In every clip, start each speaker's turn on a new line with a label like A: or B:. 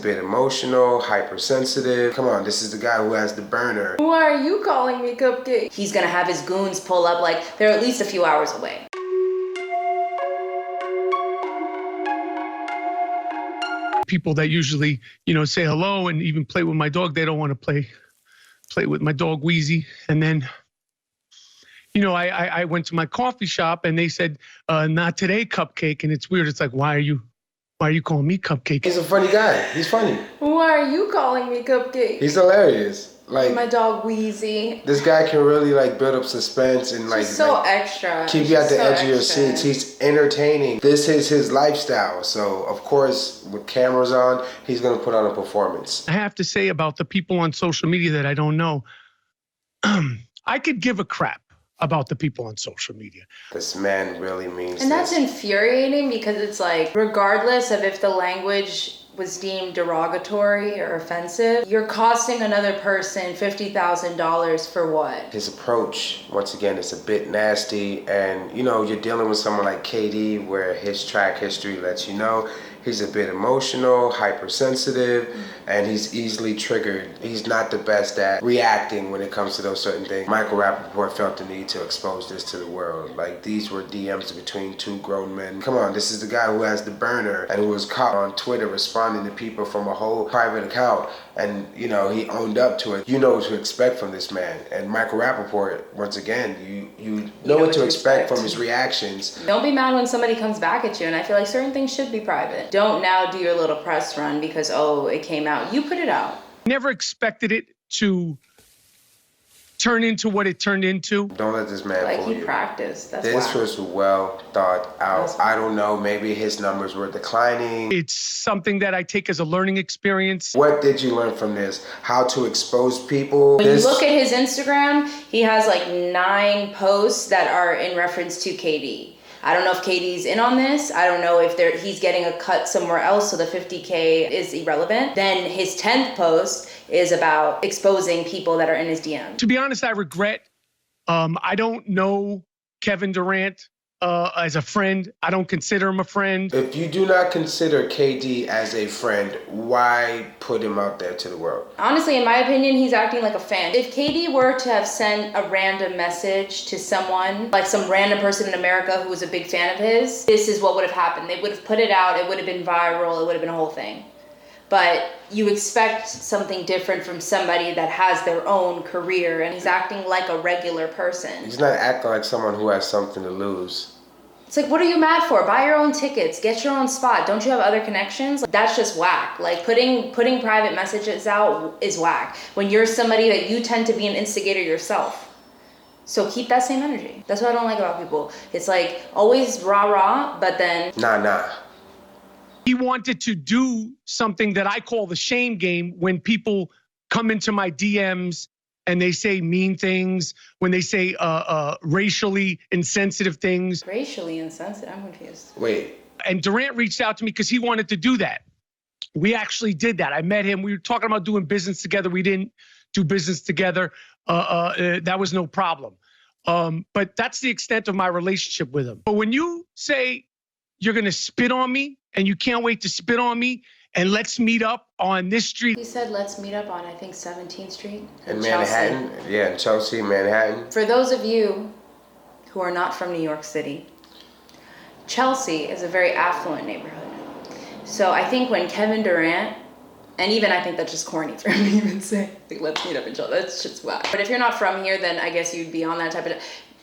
A: bit emotional, hypersensitive. Come on, this is the guy who has the burner.
B: Why are you calling me Cupcake? He's gonna have his goons pull up like they're at least a few hours away.
C: People that usually, say hello and even play with my dog, they don't want to play with my dog Wheezy. And then, I went to my coffee shop and they said, not today, Cupcake. And it's weird. It's like, why are you calling me Cupcake?
A: He's a funny guy. He's funny.
B: Why are you calling me Cupcake?
A: He's hilarious. Like
B: my dog Wheezy.
A: This guy can really build up suspense and
B: extra.
A: Keep you at the edge of your seats. He's entertaining. This is his lifestyle. So of course, with cameras on, he's gonna put on a performance.
C: I have to say about the people on social media that I don't know, I could give a crap about the people on social media.
A: This man really means
B: And that's infuriating because it's like, regardless of if the language was deemed derogatory or offensive, you're costing another person $50,000 for what?
A: His approach, once again, is a bit nasty. And, you're dealing with someone like KD where his track history lets you know he's a bit emotional, hypersensitive, and he's easily triggered. He's not the best at reacting when it comes to those certain things. Michael Rapaport felt the need to expose this to the world. Like, these were DMs between two grown men. Come on, this is the guy who has the burner and who was caught on Twitter responding to people from a whole private account. And, he owned up to it. You know what to expect from this man. And Michael Rapaport, once again, you know what to expect from his reactions.
B: Don't be mad when somebody comes back at you. And I feel like certain things should be private. Don't now do your little press run because, it came out. You put it out.
C: Never expected it to turn into what it turned into.
A: Don't let this man fool you.
B: He practiced.
A: This was well thought out. I don't know, maybe his numbers were declining.
C: It's something that I take as a learning experience.
A: What did you learn from this? How to expose people?
B: When you look at his Instagram, he has 9 posts that are in reference to KD. I don't know if KD's in on this. I don't know if he's getting a cut somewhere else, so the $50K is irrelevant. Then his 10th post is about exposing people that are in his DM.
C: To be honest, I regret. I don't know Kevin Durant as a friend. I don't consider him a friend.
A: If you do not consider KD as a friend, why put him out there to the world?
B: Honestly, in my opinion, he's acting like a fan. If KD were to have sent a random message to someone, like some random person in America who was a big fan of his, this is what would have happened. They would have put it out, it would have been viral, it would have been a whole thing. But you expect something different from somebody that has their own career, and he's acting like a regular person.
A: He's not acting like someone who has something to lose.
B: It's like, what are you mad for? Buy your own tickets, get your own spot. Don't you have other connections? That's just whack. Putting private messages out is whack when you're somebody that you tend to be an instigator yourself. So keep that same energy. That's what I don't like about people. It's always rah-rah, but then
A: Nah.
C: He wanted to do something that I call the shame game when people come into my DMs and they say mean things, when they say racially insensitive things.
B: Racially insensitive? I'm confused.
A: Wait.
C: And Durant reached out to me because he wanted to do that. We actually did that. I met him. We were talking about doing business together. We didn't do business together. That was no problem. But that's the extent of my relationship with him. But when you say you're going to spit on me and you can't wait to spit on me and let's meet up on this street.
B: He said let's meet up on, I think, 17th Street
A: in Manhattan.
B: Chelsea.
A: Yeah, in Chelsea, Manhattan.
B: For those of you who are not from New York City, Chelsea is a very affluent neighborhood. So I think when Kevin Durant, and even I think that's just corny for him to even say, let's meet up in Chelsea. That's just whack. But if you're not from here, then I guess you'd be on that type of...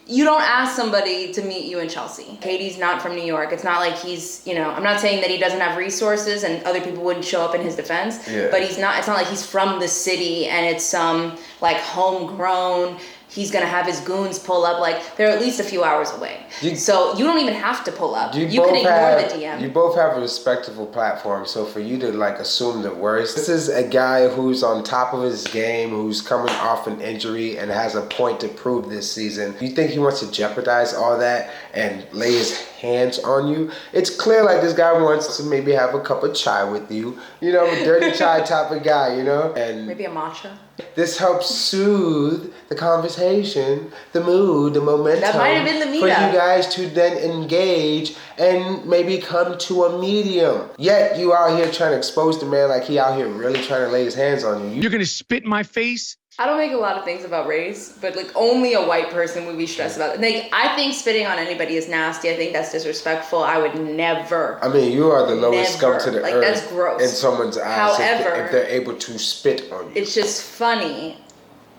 B: You don't ask somebody to meet you in Chelsea. KD's not from New York. It's not like he's, I'm not saying that he doesn't have resources and other people wouldn't show up in his defense, but it's not like he's from the city and it's some homegrown, he's gonna have his goons pull up, they're at least a few hours away. So you don't even have to pull up. You can ignore the DM.
A: You both have a respectable platform, so for you to assume the worst, this is a guy who's on top of his game, who's coming off an injury and has a point to prove this season. You think he wants to jeopardize all that and lay his hands on you. It's clear like this guy wants to maybe have a cup of chai with you. You know, a dirty chai type of guy, you know? And
B: Maybe a matcha.
A: this helps soothe the conversation, the mood, the momentum.
B: That might have been the
A: for you
B: meetup.
A: guys to then engage and maybe come to a medium. Yet you out here trying to expose the man like he out here really trying to lay his hands on you.
C: You're gonna spit in my face?
B: I don't make a lot of things about race, but like only a white person would be stressed about it. Like I think spitting on anybody is nasty. I think that's disrespectful. I would never.
A: I mean, you are the lowest scum to the
B: like,
A: earth.
B: That's gross.
A: In someone's eyes,
B: However,
A: if they're able to spit on you.
B: It's just funny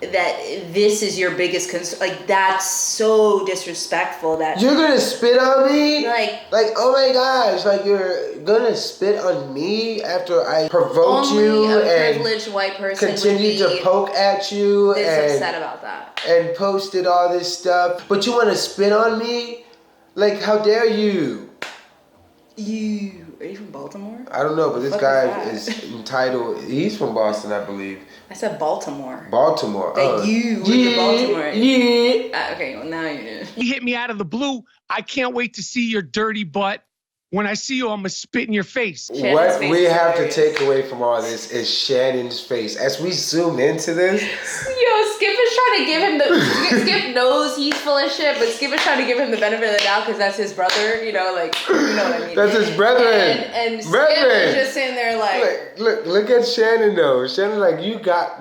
B: that this is your biggest concern. Like that's so disrespectful. That
A: you're gonna spit on me?
B: Like
A: oh my gosh, like you're gonna spit on me after I provoked you
B: only a
A: and
B: privileged white person
A: continue to poke at you and
B: upset about that
A: and posted all this stuff, but you want to spit on me? Like, how dare you?
B: Are you from Baltimore?
A: I don't know, but this
B: What
A: guy
B: is
A: is entitled. He's from Boston, I believe.
B: I said Baltimore.
A: Baltimore.
B: Like you with the Baltimore.
A: Yeah.
B: Okay, well now you did.
C: You hit me out of the blue. I can't wait to see your dirty butt. When I see you, I'm gonna spit in your face.
B: Shannon's
A: What
B: face
A: we
B: is
A: have to
B: hilarious.
A: take away from all this is Shannon's face. As we zoom into this,
B: Yo, Skip is trying to give him the. Skip knows he's full of shit, but Skip is trying to give him the benefit of the doubt because that's his brother. You know, like you know what I mean.
A: that's his brethren.
B: And Skip is just sitting there like.
A: Look at Shannon though. Shannon, like you got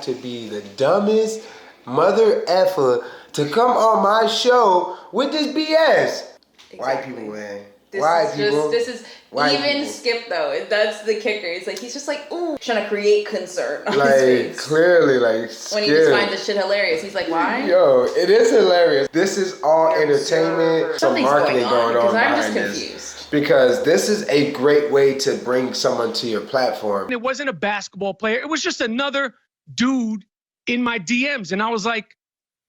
A: to be the dumbest mother effer to come on my show with this BS.
B: Exactly.
A: White people, man.
B: This is
A: White
B: even
A: people.
B: Skip though. That's the kicker. He's just like, ooh, trying to create concern on his
A: Like
B: face.
A: clearly, like
B: When he just finds this shit hilarious, he's like, why?
A: Yo, it is hilarious. This is all entertainment, some
B: Something's
A: marketing going on
B: because I'm just
A: behind
B: confused.
A: this. Because this is a great way to bring someone to your platform.
C: It wasn't a basketball player. It was just another dude in my DMs. And I was like,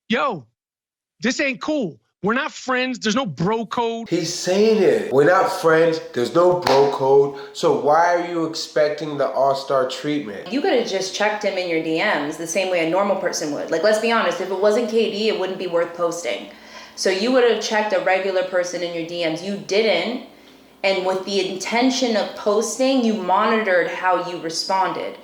C: yo, this ain't cool. We're not friends. There's no bro code.
A: He's saying it. We're not friends. There's no bro code. So why are you expecting the all-star treatment?
B: You could have just checked him in your DMs the same way a normal person would. Like, let's be honest, if it wasn't KD, it wouldn't be worth posting. So you would have checked a regular person in your DMs. You didn't. And with the intention of posting, you monitored how you responded.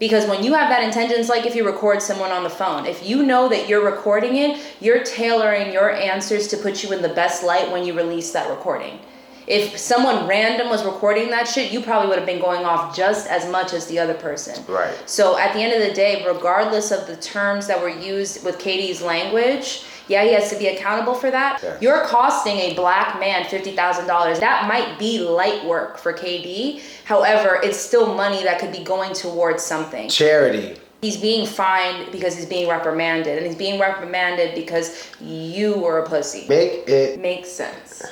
B: Because when you have that intention, it's like if you record someone on the phone. If you know that you're recording it, you're tailoring your answers to put you in the best light when you release that recording. If someone random was recording that shit, you probably would have been going off just as much as the other person.
A: Right.
B: So at the end of the day, regardless of the terms that were used with Katie's language, yeah, he has to be accountable for that.
A: Yes.
B: You're costing a black man $50,000. That might be light work for KD. However, it's still money that could be going towards something.
A: Charity.
B: He's being fined because he's being reprimanded. And he's being reprimanded because you were a pussy.
A: Make it.
B: Makes sense.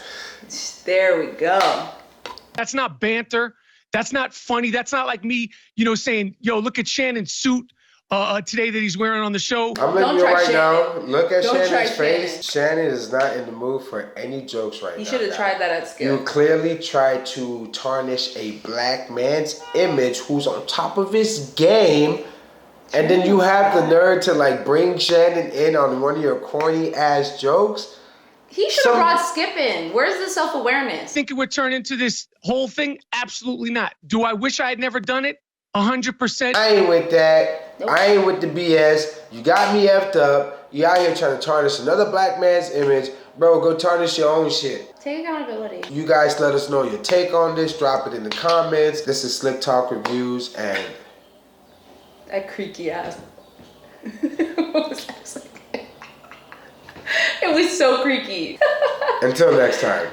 B: There we go.
C: That's not banter. That's not funny. That's not like me, saying, yo, look at Shannon's suit today that he's wearing on the show.
A: I'm letting you right now. Look at
B: Don't try
A: Shannon's face. Shannon is not in the mood for any jokes right now.
B: You should have tried that at Skip.
A: You clearly tried to tarnish a black man's image who's on top of his game. And then you have the nerve to like bring Shannon in on one of your corny ass jokes.
B: He should have brought Skip in. Where's the self-awareness?
C: Think it would turn into this whole thing? Absolutely not. Do I wish I had never done it? 100%.
A: I ain't with that. Nope. I ain't with the BS. You got me effed up. You out here trying to tarnish another black man's image. Bro, go tarnish your own shit.
B: Take accountability.
A: You guys let us know your take on this. Drop it in the comments. This is Slick Talk Reviews and...
B: That creaky ass. What was that? It was so creaky.
A: Until next time.